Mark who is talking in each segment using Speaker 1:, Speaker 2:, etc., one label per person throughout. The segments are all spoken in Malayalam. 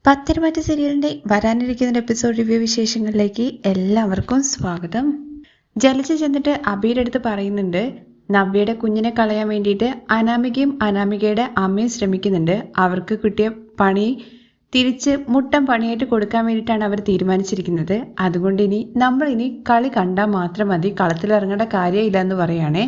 Speaker 1: പത്തരമാറ്റ സീരിയലിന്റെ വരാനിരിക്കുന്ന എപ്പിസോഡ് റിവ്യൂ വിശേഷങ്ങളിലേക്ക് എല്ലാവർക്കും സ്വാഗതം. ജലജ ചെന്നിട്ട് അബിയുടെ അടുത്ത് പറയുന്നുണ്ട്, നവ്യയുടെ കുഞ്ഞിനെ കളയാൻ വേണ്ടിയിട്ട് അനാമികയും അനാമികയുടെ അമ്മയും ശ്രമിക്കുന്നുണ്ട്. അവർക്ക് കിട്ടിയ പണി തിരിച്ച് മുട്ടം പണിയായിട്ട് കൊടുക്കാൻ വേണ്ടിയിട്ടാണ് അവർ തീരുമാനിച്ചിരിക്കുന്നത്. അതുകൊണ്ട് നമ്മളിനി കളി കണ്ടാൽ മാത്രം മതി, കളത്തിലിറങ്ങേണ്ട കാര്യമില്ല എന്ന് പറയുകയാണേ.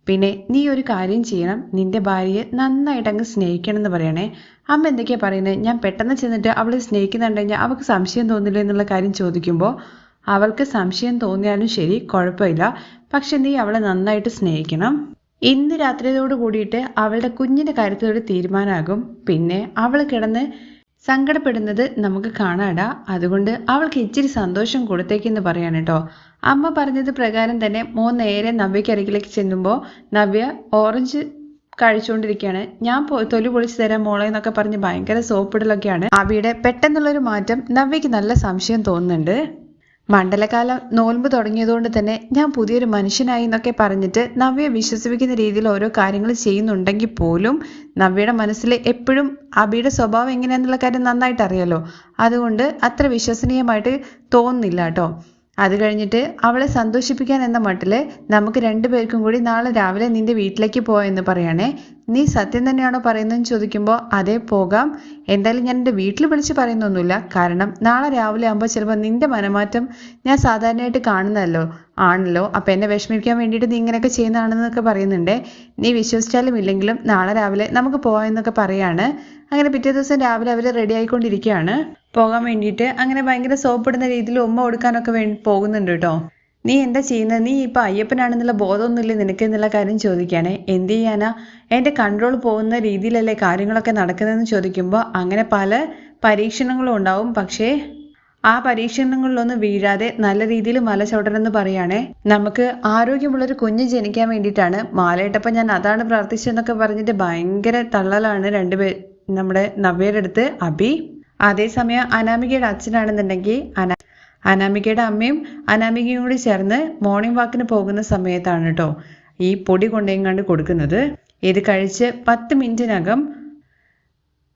Speaker 1: പിന്നെ നീ ഒരു കാര്യം ചെയ്യണം, നിന്റെ ഭാര്യയെ നന്നായിട്ട് അങ്ങ് സ്നേഹിക്കണം എന്ന് പറയണേ. അമ്മ എന്തൊക്കെയാ പറയുന്നത്? ഞാൻ പെട്ടെന്ന് ചെന്നിട്ട് അവളെ സ്നേഹിക്കുന്നുണ്ടെങ്കിൽ അവൾക്ക് സംശയം തോന്നില്ല എന്നുള്ള കാര്യം ചോദിക്കുമ്പോൾ, അവൾക്ക് സംശയം തോന്നിയാലും ശരി, കുഴപ്പമില്ല, പക്ഷെ നീ അവളെ നന്നായിട്ട് സ്നേഹിക്കണം. ഇന്ന് രാത്രിയോട് കൂടിയിട്ട് അവളുടെ കുഞ്ഞിൻ്റെ കാര്യത്തിലൊരു തീരുമാനമാകും. പിന്നെ അവൾ കിടന്ന് സങ്കടപ്പെടുന്നത് നമുക്ക് കാണാടാ. അതുകൊണ്ട് അവൾക്ക് ഇച്ചിരി സന്തോഷം കൊടുത്തേക്കെന്ന് പറയാൻ കേട്ടോ. അമ്മ പറഞ്ഞത് പ്രകാരം തന്നെ മോൻ നേരെ നവ്യക്കരികിലേക്ക് ചെല്ലുമ്പോൾ നവ്യ ഓറഞ്ച് കഴിച്ചുകൊണ്ടിരിക്കുകയാണ്. ഞാൻ തൊലി പൊളിച്ച് തരാം മോളെ എന്നൊക്കെ പറഞ്ഞ് ഭയങ്കര സോപ്പിടലൊക്കെയാണ്. അവിയുടെ പെട്ടെന്നുള്ളൊരു മാറ്റം നവ്യക്ക് നല്ല സംശയം തോന്നുന്നുണ്ട്. മണ്ഡലകാലം നോൽമ്പ് തുടങ്ങിയതുകൊണ്ട് തന്നെ ഞാൻ പുതിയൊരു മനുഷ്യനായി എന്നൊക്കെ പറഞ്ഞിട്ട് നവ്യയെ വിശ്വസിപ്പിക്കുന്ന രീതിയിൽ ഓരോ കാര്യങ്ങൾ ചെയ്യുന്നുണ്ടെങ്കിൽ പോലും നവ്യയുടെ മനസ്സിൽ എപ്പോഴും അബിയുടെ സ്വഭാവം എങ്ങനെയാണെന്നുള്ള കാര്യം നന്നായിട്ട് അറിയാലോ. അതുകൊണ്ട് അത്ര വിശ്വസനീയമായിട്ട് തോന്നുന്നില്ല കേട്ടോ. അത് കഴിഞ്ഞിട്ട് അവളെ സന്തോഷിപ്പിക്കാൻ എന്ന മട്ടിൽ നമുക്ക് രണ്ടുപേർക്കും കൂടി നാളെ രാവിലെ നിന്റെ വീട്ടിലേക്ക് പോയെന്ന് പറയണേ. നീ സത്യം തന്നെയാണോ പറയുന്നതെന്ന് ചോദിക്കുമ്പോൾ അതേ പോകാം, എന്തായാലും ഞാൻ എൻ്റെ വീട്ടിൽ വിളിച്ച് പറയുന്നൊന്നുമില്ല, കാരണം നാളെ രാവിലെ ആകുമ്പോൾ ചിലപ്പോൾ നിന്റെ മനമാറ്റം ഞാൻ സാധാരണയായിട്ട് കാണുന്നതല്ലോ ആണല്ലോ, അപ്പം എന്നെ വിഷമിക്കാൻ വേണ്ടിയിട്ട് നീ ഇങ്ങനെയൊക്കെ ചെയ്യുന്നതാണെന്നൊക്കെ പറയുന്നുണ്ട്. നീ വിശ്വസിച്ചാലും ഇല്ലെങ്കിലും നാളെ രാവിലെ നമുക്ക് പോകാമെന്നൊക്കെ പറയാണ്. അങ്ങനെ പിറ്റേ ദിവസം രാവിലെ അവർ റെഡി ആയിക്കൊണ്ടിരിക്കുകയാണ് പോകാൻ വേണ്ടിയിട്ട്. അങ്ങനെ ഭയങ്കര സോപ്പിടുന്ന രീതിയിൽ ഉമ്മ കൊടുക്കാനൊക്കെ പോകുന്നുണ്ട് കേട്ടോ. നീ എന്താ ചെയ്യുന്നത്? നീ ഇപ്പം അയ്യപ്പനാണെന്നുള്ള ബോധമൊന്നുമില്ലേ നിനക്ക് എന്നുള്ള കാര്യം ചോദിക്കുകയാണേ. എന്ത് ചെയ്യാനാ, എൻ്റെ കൺട്രോൾ പോകുന്ന രീതിയിലല്ലേ കാര്യങ്ങളൊക്കെ നടക്കുന്നതെന്ന് ചോദിക്കുമ്പോൾ അങ്ങനെ പല പരീക്ഷണങ്ങളും ഉണ്ടാവും, പക്ഷേ ആ പരീക്ഷണങ്ങളിലൊന്നും വീഴാതെ നല്ല രീതിയിൽ മല ചവിട്ടണമെന്ന് പറയുകയാണേ. നമുക്ക് ആരോഗ്യമുള്ളൊരു കുഞ്ഞ് ജനിക്കാൻ വേണ്ടിയിട്ടാണ് മാലയിട്ടപ്പോൾ ഞാൻ അതാണ് പ്രാർത്ഥിച്ചതെന്നൊക്കെ പറഞ്ഞിട്ട് ഭയങ്കര തള്ളലാണ് നമ്മുടെ നവ്യയുടെ അടുത്ത് അബി. അതേസമയം അനാമികയുടെ അച്ഛനാണെന്നുണ്ടെങ്കിൽ അനാമികയുടെ അമ്മയും അനാമികയും കൂടി ചേർന്ന് മോർണിംഗ് വാക്കിന് പോകുന്ന സമയത്താണ് കേട്ടോ ഈ പൊടി കൊണ്ടെങ്ങാണ്ട് കൊടുക്കുന്നത്. ഇത് കഴിച്ച് 10 മിനിറ്റിനകം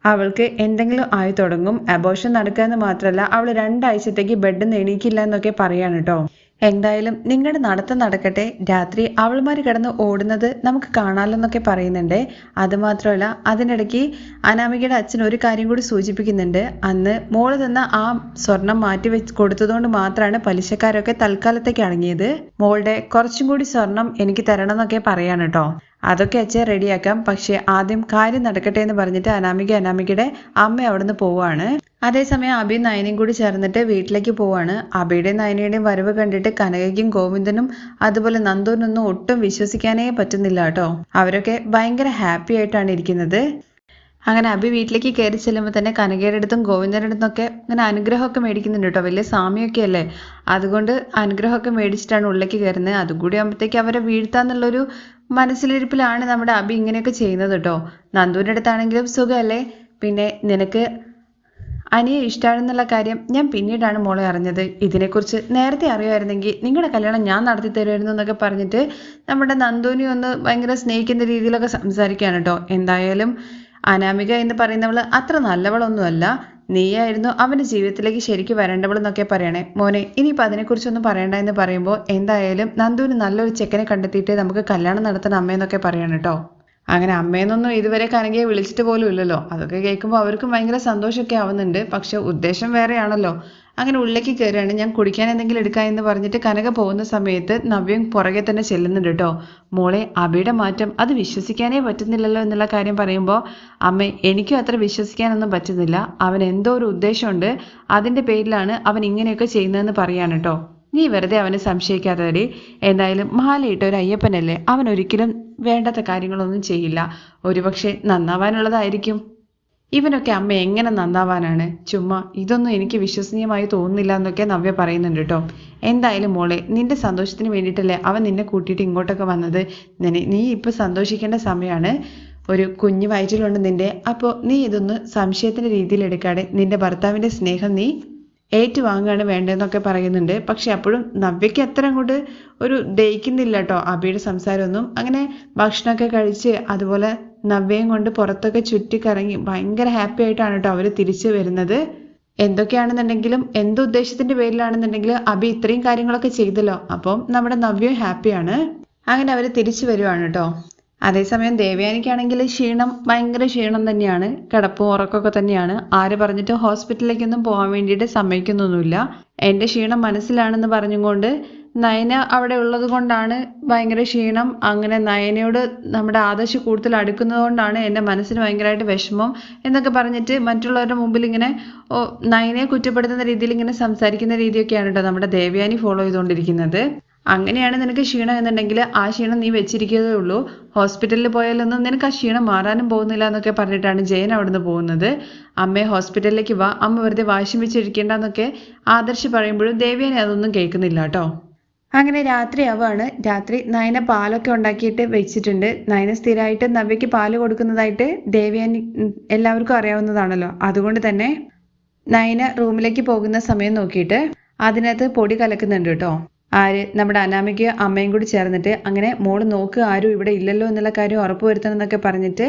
Speaker 1: അവൾക്ക് എന്തെങ്കിലും ആയി തുടങ്ങും. അബോർഷൻ നടക്കുക മാത്രമല്ല, അവൾ 2 ആഴ്ചത്തേക്ക് ബെഡിൽ നിന്ന് എണീക്കില്ല എന്നൊക്കെ പറയാണ് കേട്ടോ. എന്തായാലും നിങ്ങളുടെ നടത്തം നടക്കട്ടെ, രാത്രി അവൾമാർ കിടന്ന് ഓടുന്നത് നമുക്ക് കാണാമെന്നൊക്കെ പറയുന്നുണ്ട്. അതുമാത്രമല്ല, അതിനിടയ്ക്ക് അനാമികയുടെ അച്ഛൻ ഒരു കാര്യം കൂടി സൂചിപ്പിക്കുന്നുണ്ട്. അന്ന് മോള് തന്ന ആ സ്വർണം മാറ്റി വെച്ച് കൊടുത്തതുകൊണ്ട് മാത്രമാണ് പലിശക്കാരൊക്കെ തൽക്കാലത്തേക്ക് അടങ്ങിയത്. മോളുടെ കുറച്ചും കൂടി സ്വർണം എനിക്ക് തരണം എന്നൊക്കെ പറയാണ് കേട്ടോ. അതൊക്കെ അച്ഛൻ റെഡിയാക്കാം, പക്ഷെ ആദ്യം കാര്യം നടക്കട്ടെ എന്ന് പറഞ്ഞിട്ട് അനാമികയുടെ അമ്മ അവിടുന്ന് പോവാണ്. അതേസമയം അബിയും നയനയും കൂടി ചേർന്നിട്ട് വീട്ടിലേക്ക് പോവാണ്. അബിയുടെയും നയനയുടെയും വരവ് കണ്ടിട്ട് കനകയ്ക്കും ഗോവിന്ദനും അതുപോലെ നന്ദുവിനൊന്നും ഒട്ടും വിശ്വസിക്കാനേ പറ്റുന്നില്ല കേട്ടോ. അവരൊക്കെ ഭയങ്കര ഹാപ്പി ആയിട്ടാണ് ഇരിക്കുന്നത്. അങ്ങനെ അബി വീട്ടിലേക്ക് കയറി ചെല്ലുമ്പോൾ തന്നെ കനകയുടെ അടുത്തും ഗോവിന്ദൻ്റെ അടുത്തൊക്കെ അങ്ങനെ അനുഗ്രഹമൊക്കെ മേടിക്കുന്നുണ്ട് കേട്ടോ. വലിയ സ്വാമിയൊക്കെ അല്ലേ, അതുകൊണ്ട് അനുഗ്രഹമൊക്കെ മേടിച്ചിട്ടാണ് ഉള്ളിലേക്ക് കയറുന്നത്. അതും കൂടി ആകുമ്പോഴത്തേക്ക് അവരെ വീഴ്ത്താന്നുള്ളൊരു മനസ്സിലിരിപ്പിലാണ് നമ്മുടെ അബി ഇങ്ങനെയൊക്കെ ചെയ്യുന്നത് കേട്ടോ. നന്ദുവിൻ്റെ അടുത്താണെങ്കിലും സുഖമല്ലേ, പിന്നെ നിനക്ക് അനിയെ ഇഷ്ടമാണെന്നുള്ള കാര്യം ഞാൻ പിന്നീടാണ് മോളെ അറിഞ്ഞത്. ഇതിനെക്കുറിച്ച് നേരത്തെ അറിയുമായിരുന്നെങ്കിൽ നിങ്ങളുടെ കല്യാണം ഞാൻ നടത്തി തരുമായിരുന്നു എന്നൊക്കെ പറഞ്ഞിട്ട് നമ്മുടെ നന്ദുവിനെ ഒന്ന് ഭയങ്കര സ്നേഹിക്കുന്ന രീതിയിലൊക്കെ സംസാരിക്കുകയാണ് കേട്ടോ. എന്തായാലും അനാമിക എന്ന് പറയുന്നവൾ അത്ര നല്ലവളൊന്നുമല്ല, നീയായിരുന്നു അവൻ്റെ ജീവിതത്തിലേക്ക് ശരിക്കും വരേണ്ടവളെന്നൊക്കെ പറയണേ. മോനെ ഇനിയിപ്പോൾ അതിനെക്കുറിച്ചൊന്നും പറയണ്ട എന്ന് പറയുമ്പോൾ, എന്തായാലും നന്ദുവിന് നല്ലൊരു ചെക്കനെ കണ്ടെത്തിയിട്ട് നമുക്ക് കല്യാണം നടത്തണം അമ്മയെന്നൊക്കെ പറയണം കേട്ടോ. അങ്ങനെ അമ്മയെന്നൊന്നും ഇതുവരെ കനകയെ വിളിച്ചിട്ട് പോലും ഇല്ലല്ലോ. അതൊക്കെ കേൾക്കുമ്പോൾ അവർക്കും ഭയങ്കര സന്തോഷമൊക്കെ ആവുന്നുണ്ട്. പക്ഷെ ഉദ്ദേശം വേറെയാണല്ലോ. അങ്ങനെ ഉള്ളിലേക്ക് കയറുകയാണ്. ഞാൻ കുടിക്കാൻ എന്തെങ്കിലും എടുക്കാം എന്ന് പറഞ്ഞിട്ട് കനക പോകുന്ന സമയത്ത് നവ്യം പുറകെ തന്നെ ചെല്ലുന്നുണ്ട് കേട്ടോ. മോളെ അബിയുടെ മാറ്റം അത് വിശ്വസിക്കാനേ പറ്റുന്നില്ലല്ലോ എന്നുള്ള കാര്യം പറയുമ്പോൾ, അമ്മേ എനിക്കും അത്ര വിശ്വസിക്കാനൊന്നും പറ്റുന്നില്ല, അവൻ എന്തോ ഒരു ഉദ്ദേശമുണ്ട്, അതിൻ്റെ പേരിലാണ് അവൻ ഇങ്ങനെയൊക്കെ ചെയ്യുന്നതെന്ന് പറയാണ് കേട്ടോ. നീ വെറുതെ അവനെ സംശയിക്കാത്തവരെ, എന്തായാലും മാലയിട്ട ഒരു അയ്യപ്പനല്ലേ, അവൻ ഒരിക്കലും വേണ്ടാത്ത കാര്യങ്ങളൊന്നും ചെയ്യില്ല, ഒരുപക്ഷെ നന്നാവാനുള്ളതായിരിക്കും. ഇവനൊക്കെ അമ്മ എങ്ങനെ നന്നാവാനാണ്, ചുമ്മാ ഇതൊന്നും എനിക്ക് വിശ്വസനീയമായി തോന്നുന്നില്ല എന്നൊക്കെ നവ്യ പറയുന്നുണ്ട് കേട്ടോ. എന്തായാലും മോളെ നിന്റെ സന്തോഷത്തിന് വേണ്ടിയിട്ടല്ലേ അവൻ നിന്നെ കൂട്ടിയിട്ട് ഇങ്ങോട്ടൊക്കെ വന്നത്. നീ ഇപ്പോൾ സന്തോഷിക്കേണ്ട സമയമാണ്. ഒരു കുഞ്ഞു വയറ്റിലുണ്ട് നിന്റെ. അപ്പോൾ നീ ഇതൊന്ന് സംശയത്തിൻ്റെ രീതിയിൽ എടുക്കാതെ നിന്റെ ഭർത്താവിൻ്റെ സ്നേഹം നീ ഏറ്റുവാങ്ങുകയാണ് വേണ്ടതെന്നൊക്കെ പറയുന്നുണ്ട്. പക്ഷെ അപ്പോഴും നവ്യയ്ക്ക് അത്ര അങ്ങോട്ട് ഒരു ദഹിക്കുന്നില്ല കേട്ടോ അബിയുടെ സംസാരമൊന്നും. അങ്ങനെ ഭക്ഷണമൊക്കെ കഴിച്ച് അതുപോലെ നവ്യയും കൊണ്ട് പുറത്തൊക്കെ ചുറ്റിക്കറങ്ങി ഭയങ്കര ഹാപ്പി ആയിട്ടാണ് കേട്ടോ അവർ തിരിച്ചു വരുന്നത്. എന്തൊക്കെയാണെന്നുണ്ടെങ്കിലും എന്തുദ്ദേശത്തിന്റെ പേരിലാണെന്നുണ്ടെങ്കിലും അബി ഇത്രയും കാര്യങ്ങളൊക്കെ ചെയ്തല്ലോ. അപ്പം നമ്മുടെ നവ്യയും ഹാപ്പിയാണ്. അങ്ങനെ അവർ തിരിച്ചു വരുവാണ് കേട്ടോ. അതേസമയം ദേവയാനിക്കാണെങ്കിൽ ഭയങ്കര ക്ഷീണം തന്നെയാണ്. കിടപ്പും ഉറക്കമൊക്കെ തന്നെയാണ്. ആര് പറഞ്ഞിട്ട് ഹോസ്പിറ്റലിലേക്കൊന്നും പോകാൻ വേണ്ടിയിട്ട് സമ്മതിക്കുന്നൊന്നുമില്ല. എൻ്റെ ക്ഷീണം മനസ്സിലാണെന്ന് പറഞ്ഞുകൊണ്ട് നയന അവിടെ ഉള്ളത് കൊണ്ടാണ് ഭയങ്കര ക്ഷീണം. അങ്ങനെ നയനയോട് നമ്മുടെ ആദർശ് കൂടുതൽ അടുക്കുന്നത് കൊണ്ടാണ് എൻ്റെ മനസ്സിന് ഭയങ്കരമായിട്ട് വിഷമം എന്നൊക്കെ പറഞ്ഞിട്ട് മറ്റുള്ളവരുടെ മുമ്പിൽ ഇങ്ങനെ നയനയെ കുറ്റപ്പെടുത്തുന്ന രീതിയിൽ ഇങ്ങനെ സംസാരിക്കുന്ന രീതിയൊക്കെയാണ് കേട്ടോ നമ്മുടെ ദേവയാനി ഫോളോ ചെയ്തുകൊണ്ടിരിക്കുന്നത്. അങ്ങനെയാണ് നിനക്ക് ക്ഷീണം എന്നുണ്ടെങ്കിൽ ആ ക്ഷീണം നീ വെച്ചിരിക്കുന്നതേ ഉള്ളൂ. ഹോസ്പിറ്റലിൽ പോയാലൊന്നും നിനക്ക് ആ ക്ഷീണം മാറാനും പോകുന്നില്ല എന്നൊക്കെ പറഞ്ഞിട്ടാണ് ജയൻ അവിടുന്ന് പോകുന്നത്. അമ്മയെ ഹോസ്പിറ്റലിലേക്ക് വാ, അമ്മ വെറുതെ വാശി വെച്ചിരിക്കേണ്ടെന്നൊക്കെ ആദർശ് പറയുമ്പോഴും ദേവയാനി അതൊന്നും കേൾക്കുന്നില്ല കേട്ടോ. അങ്ങനെ രാത്രിയാവാണ്. രാത്രി നയന പാലൊക്കെ ഉണ്ടാക്കിയിട്ട് വെച്ചിട്ടുണ്ട്. നയന സ്ഥിരമായിട്ട് നവ്യയ്ക്ക് പാല് കൊടുക്കുന്നതായിട്ട് ദേവയാനി എല്ലാവർക്കും അറിയാവുന്നതാണല്ലോ. അതുകൊണ്ട് തന്നെ നയന റൂമിലേക്ക് പോകുന്ന സമയം നോക്കിയിട്ട് അതിനകത്ത് പൊടി കലക്കുന്നുണ്ട് കേട്ടോ. ആര്? നമ്മുടെ അനാമിക അമ്മയും കൂടി ചേർന്നിട്ട്. അങ്ങനെ മോള് നോക്ക്, ആരും ഇവിടെ ഇല്ലല്ലോ എന്നുള്ള കാര്യം ഉറപ്പുവരുത്തണം എന്നൊക്കെ പറഞ്ഞിട്ട്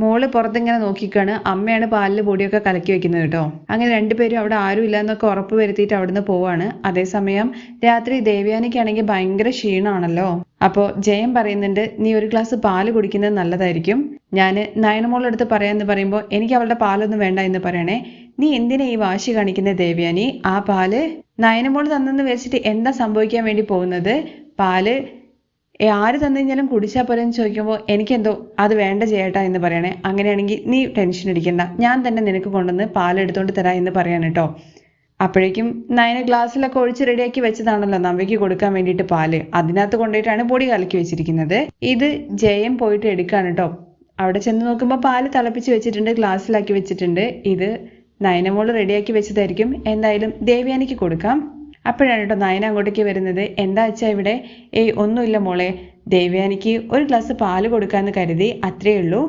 Speaker 1: മോള് പുറത്തിങ്ങനെ നോക്കിക്കാണ്. അമ്മയാണ് പാലിൽ പൊടിയൊക്കെ കലക്കി വെക്കുന്നത് കേട്ടോ. അങ്ങനെ രണ്ടുപേരും അവിടെ ആരും ഇല്ല എന്നൊക്കെ ഉറപ്പ് വരുത്തിയിട്ട് അവിടുന്ന് പോവാണ്. അതേസമയം രാത്രി ദേവയാനിക്കാണെങ്കിൽ ഭയങ്കര ക്ഷീണമാണല്ലോ. അപ്പോൾ ജയൻ പറയുന്നുണ്ട്, നീ ഒരു ഗ്ലാസ് പാല് കുടിക്കുന്നത് നല്ലതായിരിക്കും. ഞാൻ നയനമോളെടുത്ത് പറയാമെന്ന് പറയുമ്പോൾ എനിക്ക് അവളുടെ പാലൊന്നും വേണ്ട എന്ന് പറയണേ. നീ എന്തിനാ ഈ വാശി കാണിക്കുന്നത് ദേവയാനി? ആ പാല് നയനമോൾ തന്നെന്ന് വെച്ചിട്ട് എന്താ സംഭവിക്കാൻ വേണ്ടി പോകുന്നത്? പാല് ആര് തന്നു കഴിഞ്ഞാലും കുടിച്ചാൽ പോലെന്ന് ചോദിക്കുമ്പോൾ എനിക്കെന്തോ അത് വേണ്ട ചേട്ടാ എന്ന് പറയണേ. അങ്ങനെയാണെങ്കിൽ നീ ടെൻഷൻ അടിക്കണ്ട, ഞാൻ തന്നെ നിനക്ക് കൊണ്ടുവന്ന് പാലെടുത്തോണ്ട് തരാം എന്ന് പറയാൻ കേട്ടോ. അപ്പോഴേക്കും നയന ഗ്ലാസ്സിലൊക്കെ ഒഴിച്ച് റെഡിയാക്കി വെച്ചതാണല്ലോ നവ്യയ്ക്ക് കൊടുക്കാൻ വേണ്ടിയിട്ട് പാല്. അതിനകത്ത് കൊണ്ടുപോയിട്ടാണ് പൊടി കലക്കി വെച്ചിരിക്കുന്നത്. ഇത് ജയം പോയിട്ട് എടുക്കാണ് കേട്ടോ. അവിടെ ചെന്ന് നോക്കുമ്പോൾ പാല് തിളപ്പിച്ച് വെച്ചിട്ടുണ്ട്, ഗ്ലാസ്സിലാക്കി വെച്ചിട്ടുണ്ട്. ഇത് നയനമോള് റെഡിയാക്കി വെച്ചതായിരിക്കും. എന്തായാലും ദേവയാനിക്ക് കൊടുക്കാം. അപ്പോഴാണ് കേട്ടോ നയന അങ്ങോട്ടേക്ക് വരുന്നത്. എന്താ വെച്ചാൽ ഇവിടെ ഒന്നുമില്ല മോളെ, ദേവയാനിക്ക് ഒരു ഗ്ലാസ് പാല് കൊടുക്കാമെന്ന് കരുതി, അത്രയേ ഉള്ളൂ.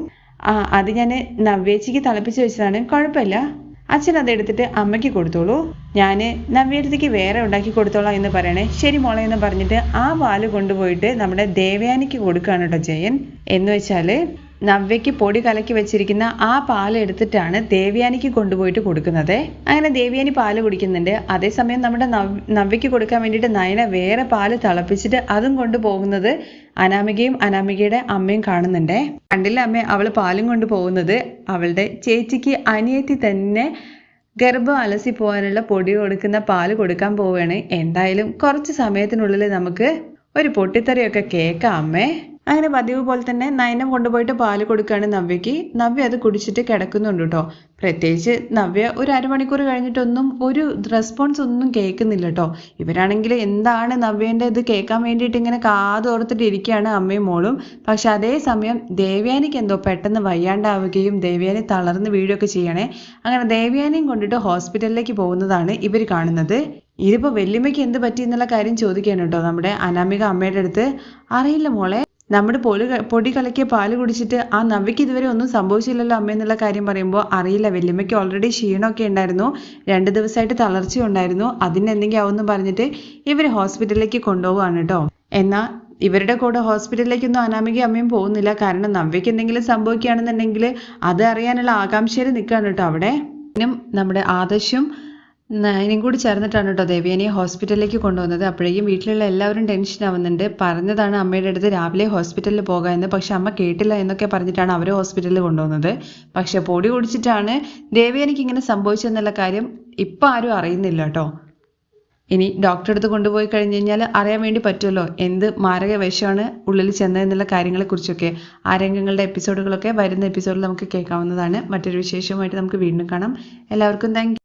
Speaker 1: അത് ഞാൻ നവ്യേച്ചിക്ക് തിളപ്പിച്ച് വെച്ചതാണ്, കുഴപ്പമില്ല. അച്ഛൻ അതെടുത്തിട്ട് അമ്മയ്ക്ക് കൊടുത്തോളൂ, ഞാൻ നവ്യേടത്തേക്ക് വേറെ ഉണ്ടാക്കി കൊടുത്തോളാം എന്ന് പറയണേ. ശരി മോളെ എന്ന് പറഞ്ഞിട്ട് ആ പാല് കൊണ്ടുപോയിട്ട് നമ്മുടെ ദേവയാനിക്ക് കൊടുക്കുകയാണ് കേട്ടോ ജയൻ. എന്ന് വെച്ചാൽ നവ്യയ്ക്ക് പൊടി കലക്കി വെച്ചിരിക്കുന്ന ആ പാല് എടുത്തിട്ടാണ് ദേവയാനിക്ക് കൊണ്ടുപോയിട്ട് കൊടുക്കുന്നത്. അങ്ങനെ ദേവയാനി പാല് കുടിക്കുന്നുണ്ട്. അതേസമയം നമ്മുടെ നവ്യയ്ക്ക് കൊടുക്കാൻ വേണ്ടിയിട്ട് നയന വേറെ പാല് തിളപ്പിച്ചിട്ട് അതും കൊണ്ടുപോകുന്നത് അനാമികയും അനാമികയുടെ അമ്മയും കാണുന്നുണ്ടേ. കണ്ടില്ല അമ്മേ, അവള് പാലും കൊണ്ടുപോകുന്നത് അവളുടെ ചേച്ചിക്ക് അനിയത്തി തന്നെ ഗർഭം അലസി പോകാനുള്ള പൊടി കൊടുക്കുന്ന പാല് കൊടുക്കാൻ പോവുകയാണ്. എന്തായാലും കുറച്ച് സമയത്തിനുള്ളിൽ നമുക്ക് ഒരു പൊട്ടിത്തെറിയൊക്കെ കേൾക്കാം അമ്മേ. അങ്ങനെ പതിവ് പോലെ തന്നെ നയനം കൊണ്ടുപോയിട്ട് പാല് കൊടുക്കുകയാണ് നവ്യയ്ക്ക്. നവ്യ അത് കുടിച്ചിട്ട് കിടക്കുന്നുണ്ട് കേട്ടോ. പ്രത്യേകിച്ച് നവ്യ ഒരു അരമണിക്കൂർ കഴിഞ്ഞിട്ടൊന്നും ഒരു റെസ്പോൺസ് ഒന്നും കേൾക്കുന്നില്ല കേട്ടോ. ഇവരാണെങ്കിൽ എന്താണ് നവ്യേൻ്റെ ഇത് കേൾക്കാൻ വേണ്ടിയിട്ട് ഇങ്ങനെ കാതോർത്തിട്ട് ഇരിക്കുകയാണ് അമ്മയും മോളും. പക്ഷെ അതേസമയം ദേവയാനിക്ക് എന്തോ പെട്ടെന്ന് വയ്യാണ്ടാവുകയും ദേവയാനി തളർന്ന് വീഴുകയൊക്കെ ചെയ്യണേ. അങ്ങനെ ദേവയാനിയും കൊണ്ടിട്ട് ഹോസ്പിറ്റലിലേക്ക് പോകുന്നതാണ് ഇവർ കാണുന്നത്. ഇതിപ്പോൾ വല്യമ്മയ്ക്ക് എന്ത് പറ്റി എന്നുള്ള കാര്യം ചോദിക്കുകയാണ് കേട്ടോ നമ്മുടെ അനാമിക അമ്മയുടെ അടുത്ത്. അറിയില്ല മോളെ, നമ്മുടെ പൊടി കലക്കിയ പാല് കുടിച്ചിട്ട് ആ നവ്യയ്ക്ക് ഇതുവരെ ഒന്നും സംഭവിച്ചില്ലല്ലോ അമ്മ എന്നുള്ള കാര്യം പറയുമ്പോൾ അറിയില്ല, വല്യമ്മയ്ക്ക് ഓൾറെഡി ക്ഷീണമൊക്കെ ഉണ്ടായിരുന്നു, 2 ദിവസമായിട്ട് തളർച്ച ഉണ്ടായിരുന്നു, അതിനെന്തെങ്കിലും ആവുമെന്ന് പറഞ്ഞിട്ട് ഇവർ ഹോസ്പിറ്റലിലേക്ക് കൊണ്ടുപോവാണ് കേട്ടോ. എന്നാൽ ഇവരുടെ കൂടെ ഹോസ്പിറ്റലിലേക്കൊന്നും അനാമിക അമ്മയും പോകുന്നില്ല. കാരണം നവ്യയ്ക്ക് എന്തെങ്കിലും സംഭവിക്കുകയാണെന്നുണ്ടെങ്കിൽ അത് അറിയാനുള്ള ആകാംക്ഷയിൽ നിൽക്കുകയാണ് കേട്ടോ അവിടെ. നമ്മുടെ ആദർശും നയനും കൂടി ചേർന്നിട്ടാണ് കേട്ടോ ദേവയാനിയെ ഹോസ്പിറ്റലിലേക്ക് കൊണ്ടുവന്നത്. അപ്പോഴേക്കും വീട്ടിലുള്ള എല്ലാവരും ടെൻഷൻ ആവുന്നുണ്ട്. പറഞ്ഞതാണ് അമ്മയുടെ അടുത്ത് രാവിലെ ഹോസ്പിറ്റലിൽ പോകാം എന്ന്, പക്ഷെ അമ്മ കേട്ടില്ല എന്നൊക്കെ പറഞ്ഞിട്ടാണ് അവർ ഹോസ്പിറ്റലിൽ കൊണ്ടുവന്നത്. പക്ഷെ പൊടി കുടിച്ചിട്ടാണ് ദേവയാനിക്ക് ഇങ്ങനെ സംഭവിച്ചെന്നുള്ള കാര്യം ഇപ്പം ആരും അറിയുന്നില്ല കേട്ടോ. ഇനി ഡോക്ടറെ അടുത്ത് കൊണ്ടുപോയി കഴിഞ്ഞ് കഴിഞ്ഞാൽ അറിയാൻ വേണ്ടി പറ്റുമല്ലോ എന്ത് മാരക വിഷമാണ് ഉള്ളിൽ ചെന്നതെന്നുള്ള കാര്യങ്ങളെക്കുറിച്ചൊക്കെ. ആ രംഗങ്ങളുടെ എപ്പിസോഡുകളൊക്കെ വരുന്ന എപ്പിസോഡിൽ നമുക്ക് കേൾക്കാവുന്നതാണ്. മറ്റൊരു വിശേഷവുമായിട്ട് നമുക്ക് വീണ്ടും കാണാം. എല്ലാവർക്കും താങ്ക്